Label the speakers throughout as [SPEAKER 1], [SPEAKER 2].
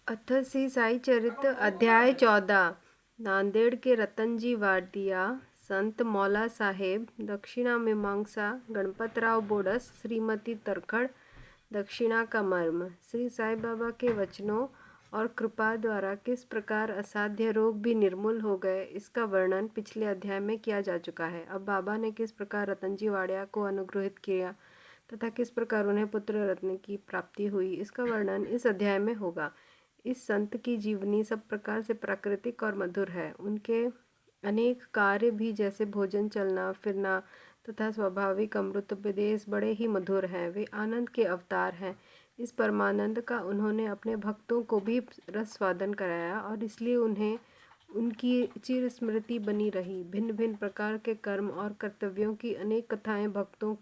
[SPEAKER 1] अथ श्री साई चरित अध्याय 14। नांदेड़ के रतनजी वाडिया, संत मौला साहेब, दक्षिणा मीमांसा, गणपतराव बोडस, श्रीमती तरखड़, दक्षिणा का मर्म। श्री साई बाबा के वचनों और कृपा द्वारा किस प्रकार असाध्य रोग भी निर्मूल हो गए, इसका वर्णन पिछले अध्याय में किया जा चुका है। अब बाबा ने किस प्रकार रतनजी वाडिया को अनुग्रहित किया तथा किस प्रकार उन्हें पुत्र रत्न की प्राप्ति हुई, इसका वर्णन इस अध्याय में होगा। इस संत की जीवनी सब प्रकार से प्राकृतिक और मधुर है। उनके अनेक कार्य भी, जैसे भोजन, चलना फिरना तथा स्वाभाविक अमृतोपदेश, बड़े ही मधुर हैं। वे आनंद के अवतार हैं। इस परमानंद का उन्होंने अपने भक्तों को भी रसवादन कराया और इसलिए उन्हें उनकी चिर स्मृति बनी रही। भिन्न भिन्न प्रकार के कर्म और कर्तव्यों की अनेक कथाएं भक्तों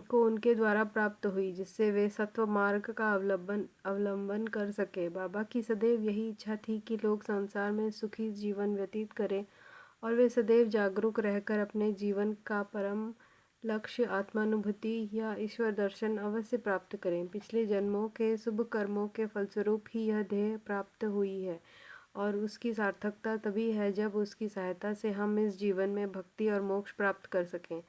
[SPEAKER 1] को उनके द्वारा प्राप्त हुई, जिससे वे सत्व मार्ग का अवलंबन कर सके। बाबा की सदैव यही इच्छा थी कि लोग संसार में सुखी जीवन व्यतीत करें और वे सदैव जागरूक रहकर अपने जीवन का परम लक्ष्य आत्मानुभूति या ईश्वर दर्शन अवश्य प्राप्त करें। पिछले जन्मों के शुभ कर्मों के फलस्वरूप ही यह ध्येय प्राप्त हुई है और उसकी सार्थकता तभी है जब उसकी सहायता से हम इस जीवन में भक्ति और मोक्ष प्राप्त कर सकें।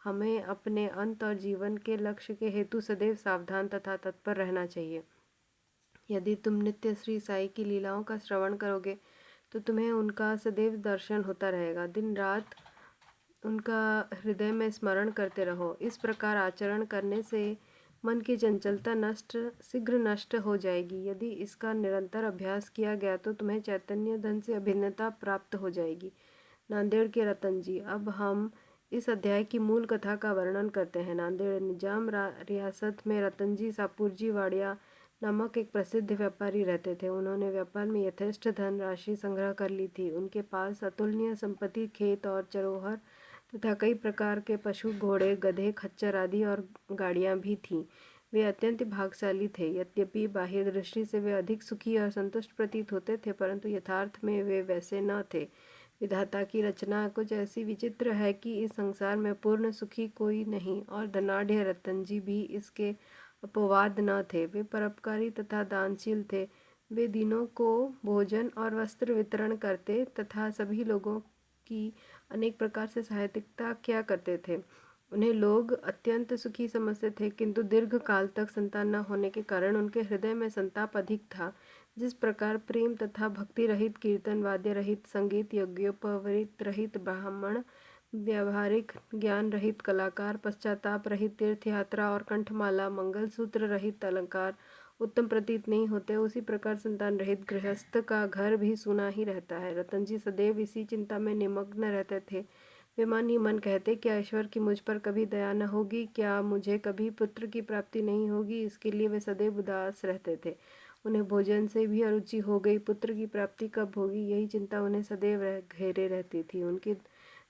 [SPEAKER 1] हमें अपने अंत और जीवन के लक्ष्य के हेतु सदैव सावधान तथा तत्पर रहना चाहिए। यदि तुम नित्य श्री साई की लीलाओं का श्रवण करोगे तो तुम्हें उनका सदैव दर्शन होता रहेगा। दिन रात उनका हृदय में स्मरण करते रहो। इस प्रकार आचरण करने से मन की चंचलता शीघ्र नष्ट हो जाएगी। यदि इसका निरंतर अभ्यास किया गया तो तुम्हें चैतन्य धन से अभिन्नता प्राप्त हो जाएगी। नांदेड़ के रतन जी। अब हम इस अध्याय की मूल कथा का वर्णन करते हैं। नांदेड़ निजाम रियासत में रतनजी सापुरजी वाडिया नामक एक प्रसिद्ध व्यापारी रहते थे। उन्होंने व्यापार में यथेष्ट धन राशि संग्रह कर ली थी। उनके पास अतुलनीय संपत्ति, खेत और चरोहर तथा कई प्रकार के पशु, घोड़े, गधे, खच्चर आदि और गाड़ियां भी थीं। वे अत्यंत भाग्यशाली थे। यद्यपि बाह्य दृष्टि से वे अधिक सुखी और संतुष्ट प्रतीत होते थे, परंतु यथार्थ में वे वैसे न थे। विधाता की रचना कुछ ऐसी विचित्र है कि इस संसार में पूर्ण सुखी कोई नहीं और धनाढ़ रतनजी भी इसके अपवाद न थे। वे परोपकारी तथा दानशील थे। वे दीनों को भोजन और वस्त्र वितरण करते तथा सभी लोगों की अनेक प्रकार से सहायता किया करते थे। उन्हें लोग अत्यंत सुखी समझते थे, किंतु दीर्घ काल तक संतान न होने के कारण उनके हृदय में संताप अधिक था। जिस प्रकार प्रेम तथा भक्ति रहित कीर्तन, वाद्य रहित संगीत, यज्ञोपवीत रहित ब्राह्मण, व्यावहारिक ज्ञान रहित कलाकार, पश्चाताप रहित तीर्थ यात्रा और कंठमाला, मंगलसूत्र रहित अलंकार उत्तम प्रतीत नहीं होते, उसी प्रकार संतान रहित गृहस्थ का घर भी सूना ही रहता है। रतनजी सदैव इसी चिंता में निमग्न रहते थे। वे मन ही मन कहते, क्या ईश्वर की मुझ पर कभी दया न होगी? क्या मुझे कभी पुत्र की प्राप्ति नहीं होगी? इसके लिए वे सदैव उदास रहते थे। उन्हें भोजन से भी अरुचि हो गई। पुत्र की प्राप्ति कब होगी, यही चिंता उन्हें सदैव घेरे रहती थी। उनके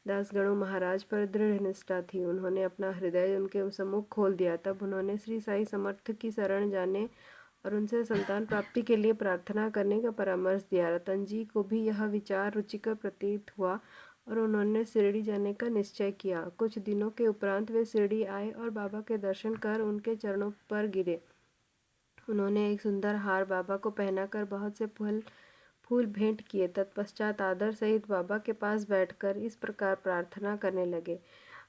[SPEAKER 1] दासगणों महाराज पर दृढ़ निष्ठा थी। उन्होंने अपना हृदय उनके सम्मुख खोल दिया। तब उन्होंने श्री साई समर्थ की शरण जाने और उनसे संतान प्राप्ति के लिए प्रार्थना करने का परामर्श दिया। रतन जी को भी यह विचार रुचिकर प्रतीत हुआ और उन्होंने शिरडी जाने का निश्चय किया। कुछ दिनों के उपरांत वे शिरडी आए और बाबा के दर्शन कर उनके चरणों पर गिरे। उन्होंने एक सुंदर हार बाबा को पहनाकर बहुत से फूल भेंट किए। तत्पश्चात आदर सहित बाबा के पास बैठकर इस प्रकार प्रार्थना करने लगे,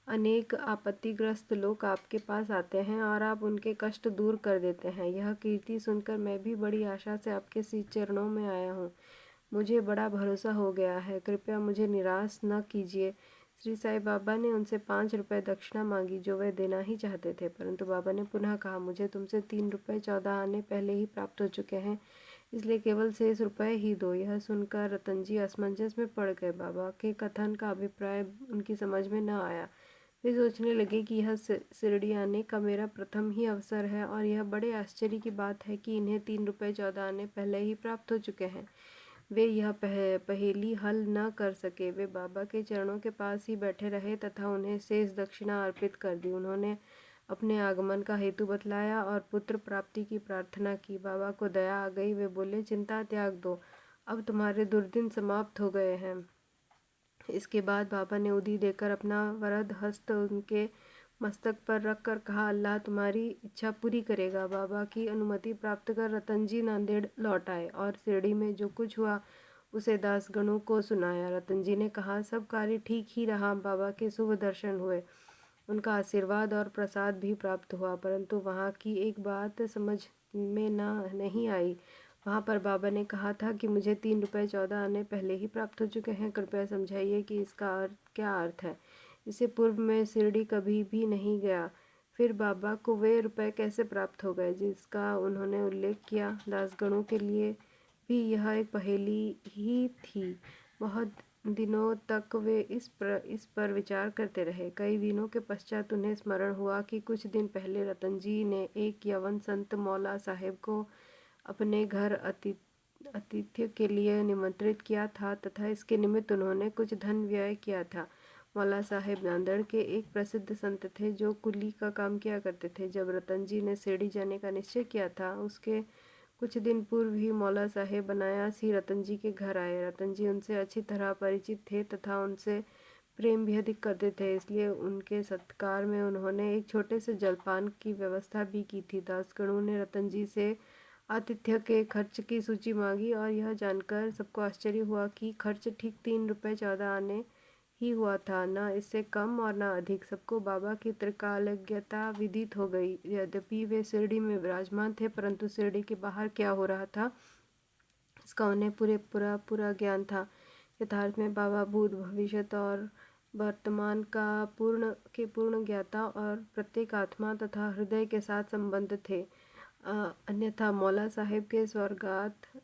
[SPEAKER 1] अनेक आपत्तिग्रस्त लोग आपके पास आते हैं और आप उनके कष्ट दूर कर देते हैं। यह कीर्ति सुनकर मैं भी बड़ी आशा से आपके श्री चरणों में आया हूँ। मुझे बड़ा भरोसा हो गया है, कृपया मुझे निराश न कीजिए। श्री साई बाबा ने उनसे 5 रुपये दक्षिणा मांगी, जो वे देना ही चाहते थे, परंतु बाबा ने पुनः कहा, मुझे तुमसे 3 रुपये 14 आने पहले ही प्राप्त हो चुके हैं, इसलिए केवल शेष रुपये ही दो। यह सुनकर रतनजी असमंजस में पड़ गए। बाबा के कथन का अभिप्राय उनकी समझ में न आया। वे सोचने लगे कि यह शिरडी आने का मेरा प्रथम ही अवसर है और यह बड़े आश्चर्य की बात है कि इन्हें 3 रुपये 14 आने पहले ही प्राप्त हो चुके हैं। वे यह पहेली हल न कर सके। वे बाबा के चरणों के पास ही बैठे रहे तथा उन्हें शेष दक्षिणा अर्पित कर दी। उन्होंने अपने आगमन का हेतु बतलाया और पुत्र प्राप्ति की प्रार्थना की। बाबा को दया आ गई। वे बोले, चिंता त्याग दो, अब तुम्हारे दुर्दिन समाप्त हो गए हैं। इसके बाद बाबा ने उदी देकर अपना वरद हस्त उनके मस्तक पर रख कर कहा, अल्लाह तुम्हारी इच्छा पूरी करेगा। बाबा की अनुमति प्राप्त कर रतन जी नांदेड़ लौट आए और शिरडी में जो कुछ हुआ उसे दासगणों को सुनाया। रतन जी ने कहा, सब कार्य ठीक ही रहा। बाबा के शुभ दर्शन हुए, उनका आशीर्वाद और प्रसाद भी प्राप्त हुआ, परंतु वहाँ की एक बात समझ में नहीं आई। वहाँ पर बाबा ने कहा था कि मुझे 3 रुपये 14 आने पहले ही प्राप्त हो चुके हैं। कृपया समझाइए कि इसका क्या अर्थ है। इससे पूर्व मैं शिरडी कभी भी नहीं गया। फिर बाबा को वे रुपए कैसे प्राप्त हो गए जिसका उन्होंने उल्लेख किया। दासगणों के लिए भी यह एक पहेली ही थी। बहुत दिनों तक वे इस पर विचार करते रहे। कई दिनों के पश्चात उन्हें स्मरण हुआ कि कुछ दिन पहले रतन जी ने एक यवन संत मौला साहेब को अपने घर आतिथ्य के लिए निमंत्रित किया था तथा इसके निमित्त उन्होंने कुछ धन व्यय किया था। मौला साहेब नांदेड़ के एक प्रसिद्ध संत थे जो कुली का काम किया करते थे। जब रतन जी ने शिरडी जाने का निश्चय किया था उसके कुछ दिन पूर्व ही मौला साहेब अनायास ही रतन जी के घर आए। रतन जी उनसे अच्छी तरह परिचित थे तथा उनसे प्रेम भी अधिक करते थे, इसलिए उनके सत्कार में उन्होंने एक छोटे से जलपान की व्यवस्था भी की थी। दासगणों ने रतन जी से आतिथ्य के खर्च की सूची मांगी और यह जानकर सबको आश्चर्य हुआ कि खर्च ठीक 3 रुपये 14 आने ही हुआ था, न इससे कम और न अधिक। सबको बाबा की त्रिकालज्ञता विदित हो गई। यद्यपि वे शिरडी में विराजमान थे, परंतु शिरडी के बाहर क्या हो रहा था इसका उन्हें पूरा ज्ञान था। यथार्थ में बाबा भूत भविष्य और वर्तमान का पूर्ण ज्ञाता और प्रत्येक आत्मा तथा हृदय के साथ संबंध थे। अन्यथा मौला साहेब के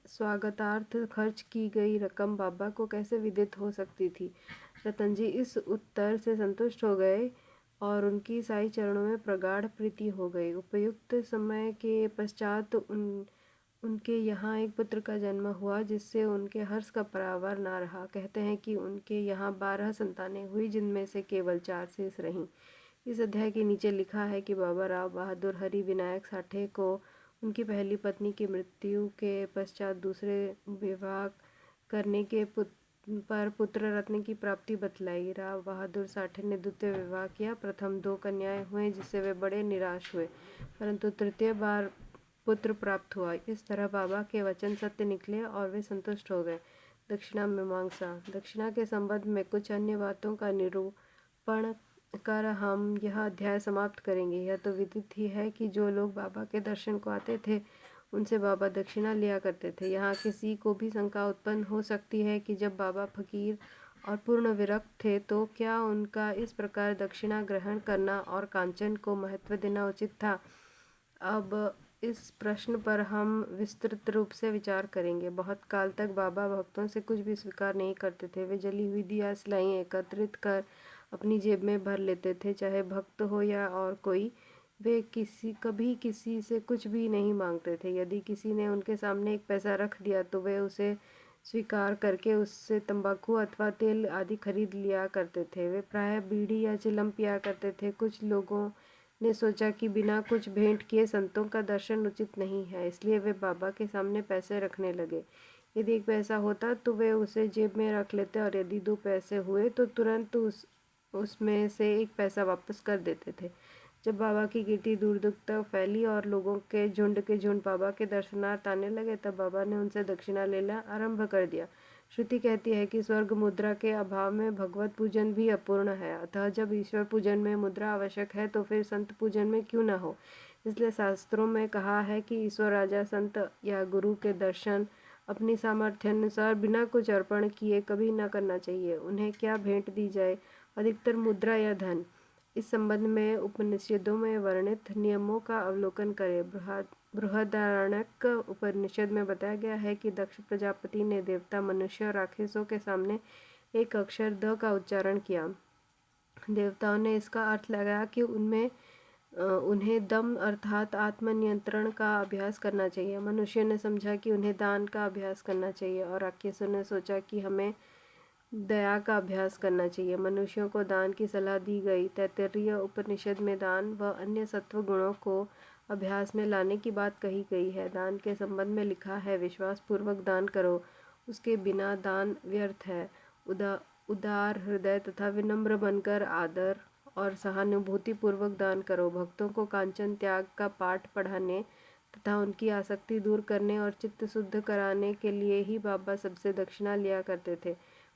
[SPEAKER 1] स्वागतार्थ खर्च की गई रकम बाबा को कैसे विदित हो सकती थी। रतन जी इस उत्तर से संतुष्ट हो गए और उनकी साई चरणों में प्रगाढ़ प्रीति हो गई। उपयुक्त समय के पश्चात उनके यहाँ एक पुत्र का जन्म हुआ जिससे उनके हर्ष का पारावार ना रहा। कहते हैं कि उनके यहाँ 12 संतानें हुई जिनमें से केवल 4 शेष रहीं। इस अध्याय के नीचे लिखा है कि बाबा राव बहादुर हरि विनायक साठे को उनकी पहली पत्नी की मृत्यु के पश्चात दूसरे विवाह करने के पर पुत्र रत्न की प्राप्ति बतलाई। राव बहादुर साठे ने द्वितीय विवाह किया। प्रथम 2 कन्याएं हुए जिससे वे बड़े निराश हुए, परंतु तृतीय बार पुत्र प्राप्त हुआ। इस तरह बाबा के वचन सत्य निकले और वे संतुष्ट हो गए। दक्षिणा मीमांसा। दक्षिणा के संबंध में कुछ अन्य बातों का निरूपण कर हम यह अध्याय समाप्त करेंगे। यह तो विदित ही है कि जो लोग बाबा के दर्शन को आते थे उनसे बाबा दक्षिणा लिया करते थे। यहाँ किसी को भी शंका उत्पन्न हो सकती है कि जब बाबा फकीर और पूर्ण विरक्त थे तो क्या उनका इस प्रकार दक्षिणा ग्रहण करना और कांचन को महत्व देना उचित था। अब इस प्रश्न पर हम विस्तृत रूप से विचार करेंगे। बहुत काल तक बाबा भक्तों से कुछ भी स्वीकार नहीं करते थे। वे जली हुई दिया सिलाइयाँ एकत्रित कर अपनी जेब में भर लेते थे, चाहे भक्त हो या और कोई। वे कभी किसी से कुछ भी नहीं मांगते थे। यदि किसी ने उनके सामने एक पैसा रख दिया तो वे उसे स्वीकार करके उससे तंबाकू अथवा तेल आदि खरीद लिया करते थे। वे प्रायः बीड़ी या चिलम पिया करते थे। कुछ लोगों ने सोचा कि बिना कुछ भेंट किए संतों का दर्शन उचित नहीं है, इसलिए वे बाबा के सामने पैसे रखने लगे। यदि 1 पैसा होता तो वे उसे जेब में रख लेते और यदि 2 पैसे हुए तो तुरंत उसमें से 1 पैसा वापस कर देते थे। जब बाबा की कीर्ति दूर दूर तक फैली और लोगों के झुंड बाबा के दर्शनार्थ आने लगे, तब बाबा ने उनसे दक्षिणा लेना आरंभ कर दिया। श्रुति कहती है कि स्वर्ग मुद्रा के अभाव में भगवत पूजन भी अपूर्ण है, अतः जब ईश्वर पूजन में मुद्रा आवश्यक है तो फिर संत पूजन में क्यों न हो। इसलिए शास्त्रों में कहा है कि ईश्वर राजा संत या गुरु के दर्शन अपनी सामर्थ्यानुसार बिना कुछ अर्पण किए कभी न करना चाहिए। उन्हें क्या भेंट दी जाए, अधिकतर मुद्रा या धन। इस संबंध में उपनिषदों में वर्णित नियमों का अवलोकन करें। बृहदारण्यक उपनिषद में बताया गया है कि दक्ष प्रजापति ने देवता, मनुष्य और राक्षसों के सामने एक अक्षर द का उच्चारण किया। देवताओं ने इसका अर्थ लगाया कि उन्हें दम अर्थात आत्मनियंत्रण का अभ्यास करना चाहिए। मनुष्य ने समझा कि उन्हें दान का अभ्यास करना चाहिए और राक्षसों ने सोचा कि हमें दया का अभ्यास करना चाहिए। मनुष्यों को दान की सलाह दी गई। तैत्तिरीय उपनिषद में दान व अन्य सत्व गुणों को अभ्यास में लाने की बात कही गई है। दान के संबंध में लिखा है, विश्वास पूर्वक दान करो, उसके बिना दान व्यर्थ है। उदार हृदय तथा विनम्र बनकर आदर और सहानुभूतिपूर्वक दान करो। भक्तों को कांचन त्याग का पाठ पढ़ाने तथा उनकी आसक्ति दूर करने और चित्त शुद्ध कराने के लिए ही बाबा सबसे दक्षिणा लिया करते थे।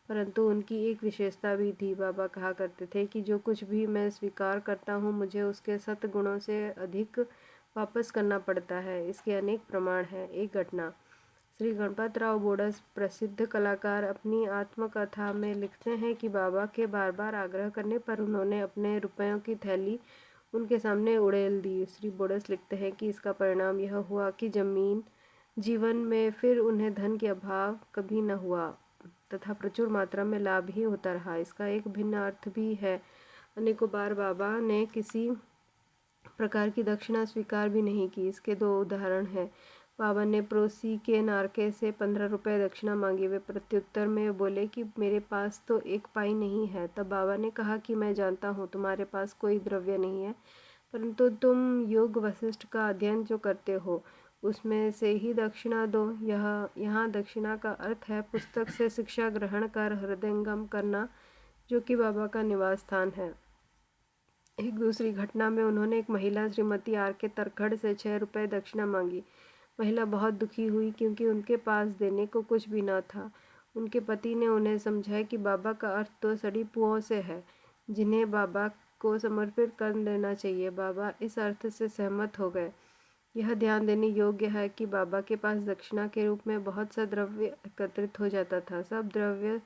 [SPEAKER 1] परंतु उनकी एक विशेषता भी थी। बाबा कहा करते थे कि जो कुछ भी मैं स्वीकार करता हूँ मुझे उसके सद्गुणों से अधिक वापस करना पड़ता है। इसके अनेक प्रमाण हैं। एक घटना। श्री गणपतराव बोडस प्रसिद्ध कलाकार अपनी आत्मकथा में लिखते हैं कि बाबा के बार बार आग्रह करने पर उन्होंने अपने रुपयों की थैली उनके सामने उड़ेल दी। श्री बोडस लिखते हैं कि इसका परिणाम यह हुआ कि जीवन में फिर उन्हें धन के अभाव कभी न हुआ तथा प्रचुर मात्रा में लाभ ही होता रहा। इसका एक भिन्न अर्थ भी है। अनेकों बार बाबा ने किसी प्रकार की दक्षिणा स्वीकार भी नहीं की। इसके 2 उदाहरण हैं। बाबा ने पड़ोसी के नारके से 15 रुपये दक्षिणा मांगी। वे प्रत्युत्तर में बोले कि मेरे पास तो 1 पाई नहीं है। तब बाबा ने कहा कि मैं जानता हूँ तुम्हारे पास कोई द्रव्य नहीं है, परंतु तुम योग वशिष्ठ का अध्ययन जो करते हो उसमें से ही दक्षिणा दो। यहाँ दक्षिणा का अर्थ है पुस्तक से शिक्षा ग्रहण कर हृदयंगम करना, जो कि बाबा का निवास स्थान है। एक दूसरी घटना में उन्होंने एक महिला श्रीमती आर के तरखड़ से 6 रुपये दक्षिणा मांगी। महिला बहुत दुखी हुई क्योंकि उनके पास देने को कुछ भी न था। उनके पति ने उन्हें समझाया कि बाबा का अर्थ तो सड़ी पुओं से है, जिन्हें बाबा को समर्पित कर देना चाहिए। बाबा इस अर्थ से सहमत हो गए। यह ध्यान देने योग्य है कि बाबा के पास दक्षिणा के रूप में बहुत सा द्रव्य एकत्रित हो जाता था। सब द्रव्य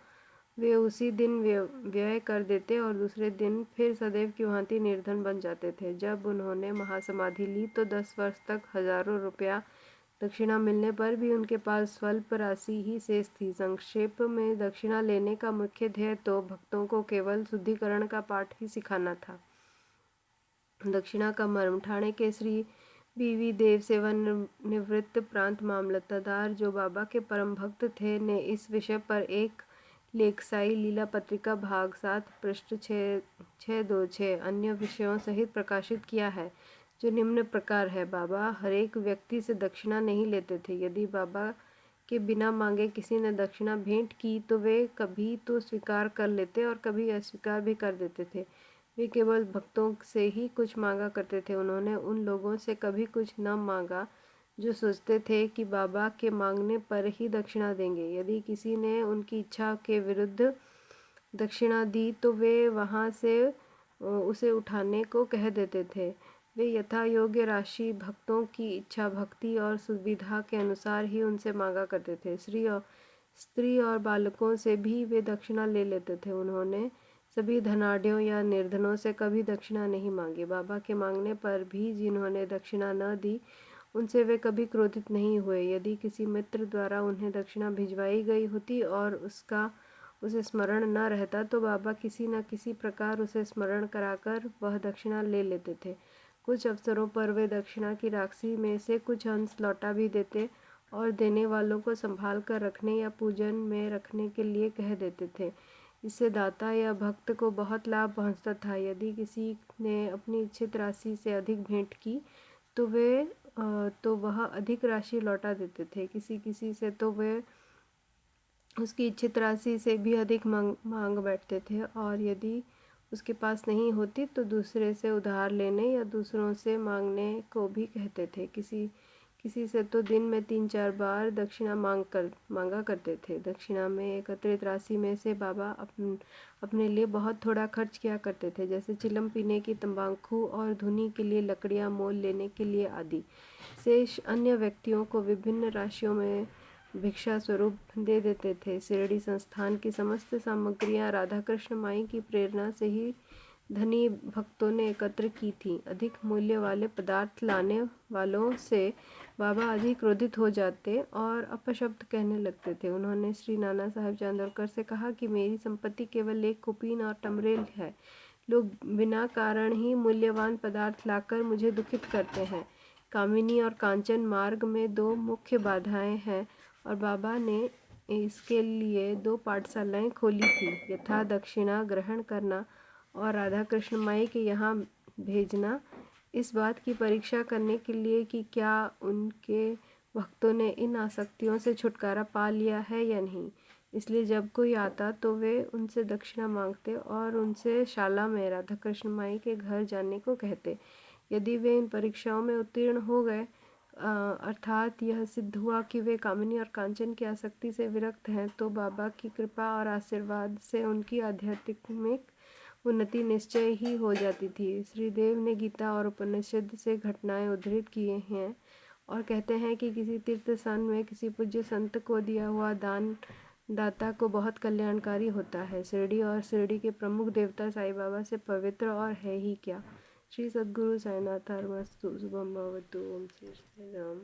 [SPEAKER 1] वे उसी दिन व्यय कर देते और दूसरे दिन फिर सदैव की भांति निर्धन बन जाते थे। जब उन्होंने महासमाधि ली तो 10 वर्ष तक हजारों रुपया दक्षिणा मिलने पर भी उनके पास स्वल्प राशि ही शेष थी। संक्षेप में दक्षिणा लेने का मुख्य ध्येय तो भक्तों को केवल शुद्धिकरण का पाठ ही सिखाना था। दक्षिणा का मर्म। ठाणे के श्री बीवी देव सेवानिवृत्त प्रांत मामलतदार, जो बाबा के परम भक्त थे, ने इस विषय पर एक लेख साई लीला पत्रिका भाग 7 पृष्ठ 626 अन्य विषयों सहित प्रकाशित किया है, जो निम्न प्रकार है। बाबा हरेक व्यक्ति से दक्षिणा नहीं लेते थे। यदि बाबा के बिना मांगे किसी ने दक्षिणा भेंट की तो वे कभी तो स्वीकार कर लेते और कभी अस्वीकार भी कर देते थे। वे केवल भक्तों से ही कुछ मांगा करते थे। उन्होंने उन लोगों से कभी कुछ न मांगा जो सोचते थे कि बाबा के मांगने पर ही दक्षिणा देंगे। यदि किसी ने उनकी इच्छा के विरुद्ध दक्षिणा दी तो वे वहाँ से उसे उठाने को कह देते थे। वे यथा योग्य राशि भक्तों की इच्छा, भक्ति और सुविधा के अनुसार ही उनसे मांगा करते थे। स्त्री और बालकों से भी वे दक्षिणा ले लेते थे। उन्होंने सभी धनाढ्यों या निर्धनों से कभी दक्षिणा नहीं मांगी। बाबा के मांगने पर भी जिन्होंने दक्षिणा न दी उनसे वे कभी क्रोधित नहीं हुए। यदि किसी मित्र द्वारा उन्हें दक्षिणा भिजवाई गई होती और उसे स्मरण न रहता तो बाबा किसी न किसी प्रकार उसे स्मरण कराकर वह दक्षिणा ले लेते थे। कुछ अवसरों पर वे दक्षिणा की राशि में से कुछ अंश लौटा भी देते और देने वालों को संभाल कर रखने या पूजन में रखने के लिए कह देते थे। इससे दाता या भक्त को बहुत लाभ पहुंचता था। यदि किसी ने अपनी इच्छित राशि से अधिक भेंट की तो वह अधिक राशि लौटा देते थे। किसी से तो वे उसकी इच्छित राशि से भी अधिक मांग बैठते थे और यदि उसके पास नहीं होती तो दूसरे से उधार लेने या दूसरों से मांगने को भी कहते थे। किसी से तो दिन में 3-4 बार दक्षिणा मांगा करते थे। दक्षिणा में एकत्रित राशि में से बाबा अपने लिए बहुत थोड़ा खर्च किया करते थे, जैसे चिलम पीने की, तंबाकू और धुनी के लिए लकड़ियां मोल लेने के लिए आदि। शेष अन्य व्यक्तियों को विभिन्न राशियों में भिक्षा स्वरूप दे देते थे। शिरडी संस्थान की समस्त सामग्रियां राधा कृष्ण माई की प्रेरणा से ही धनी भक्तों ने एकत्र की थी। अधिक मूल्य वाले पदार्थ लाने वालों से बाबा अधिक क्रोधित हो जाते और अपशब्द कहने लगते थे। उन्होंने श्री नाना साहेब चांदोरकर से कहा कि मेरी संपत्ति केवल एक कुपीन और टमरेल है। लोग बिना कारण ही मूल्यवान पदार्थ लाकर मुझे दुखित करते हैं। कामिनी और कांचन मार्ग में 2 मुख्य बाधाएं हैं और बाबा ने इसके लिए 2 पाठशालाएं खोली थी, यथा दक्षिणा ग्रहण करना और राधा कृष्ण माई के यहाँ भेजना, इस बात की परीक्षा करने के लिए कि क्या उनके भक्तों ने इन आसक्तियों से छुटकारा पा लिया है या नहीं। इसलिए जब कोई आता तो वे उनसे दक्षिणा मांगते और उनसे शाला में राधा कृष्ण माई के घर जाने को कहते। यदि वे इन परीक्षाओं में उत्तीर्ण हो गए, अर्थात यह सिद्ध हुआ कि वे कामिनी और कांचन की आसक्ति से विरक्त हैं, तो बाबा की कृपा और आशीर्वाद से उनकी आध्यात्मिक उन्नति निश्चय ही हो जाती थी। श्रीदेव ने गीता और उपनिषद से घटनाएं उद्धृत किए हैं और कहते हैं कि किसी तीर्थ स्थान में किसी पूज्य संत को दिया हुआ दान दाता को बहुत कल्याणकारी होता है। शिरडी और शिरडी के प्रमुख देवता साईं बाबा से पवित्र और है ही क्या। श्री सद्गुरु साईनाथ अर्मस्तु शुभम भवतु। ओम श्री साई राम।